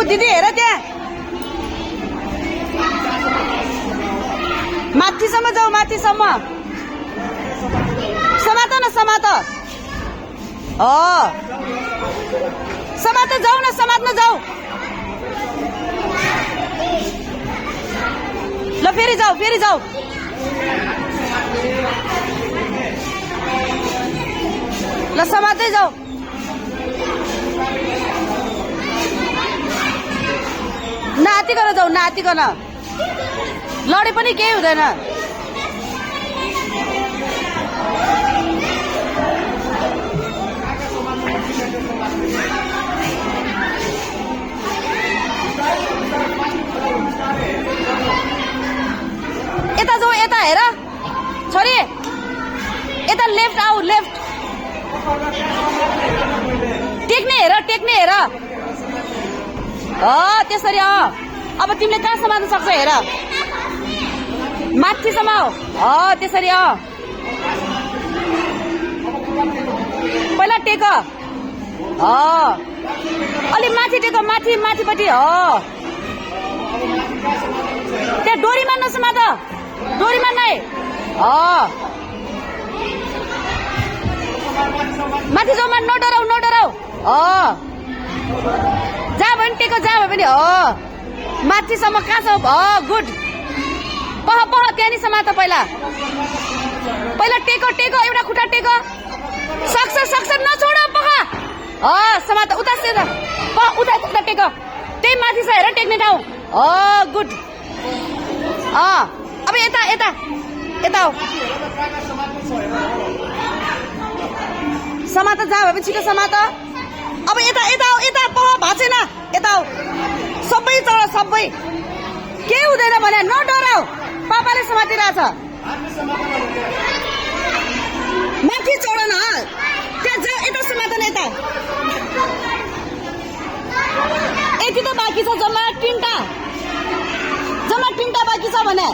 दिदी हेर त्यहाँ माथिसम्म जाऊ माथिसम्म समात न समात समात जाऊ न समात्न जाऊ ल फेरि जाऊ ल समात्दै जाऊ नातिकन जाऊ नातिकन लडे पनि केही हुँदैन यता जाऊ यता हेर छोरी यता लेफ्ट आऊ लेफ्ट टेक्ने हेर त्यसरी अब तिमीले कहाँ समात्न सक्छौ हेर माथिसम्म त्यसरी पहिला टेक अलि माथि टेक माथिपट्टि त्यहाँ डोरीमा नसमात डोरीमा नै माथि जाऊ नडराउ जा भने टेक जा भने माथिसम्म कहाँ छ गुड पह त्यहाँनि समात पहिला टेक एउटा खुट्टा टेक सक्छ नछोड पह समात उता उता टेक त्यही माथि छ हेर टेक्ने ठाउँ गुड अब यता समात जा भने छिटो समात अब यता पह भाँचेन यता सबै चढ सबै केही हुँदैन भने नडराउ पापाले समातिरहेछ माथि चढ न त्यहाँ जा यता समातन यता यति त बाँकी छ जम्मा 3टा बाँकी छ भने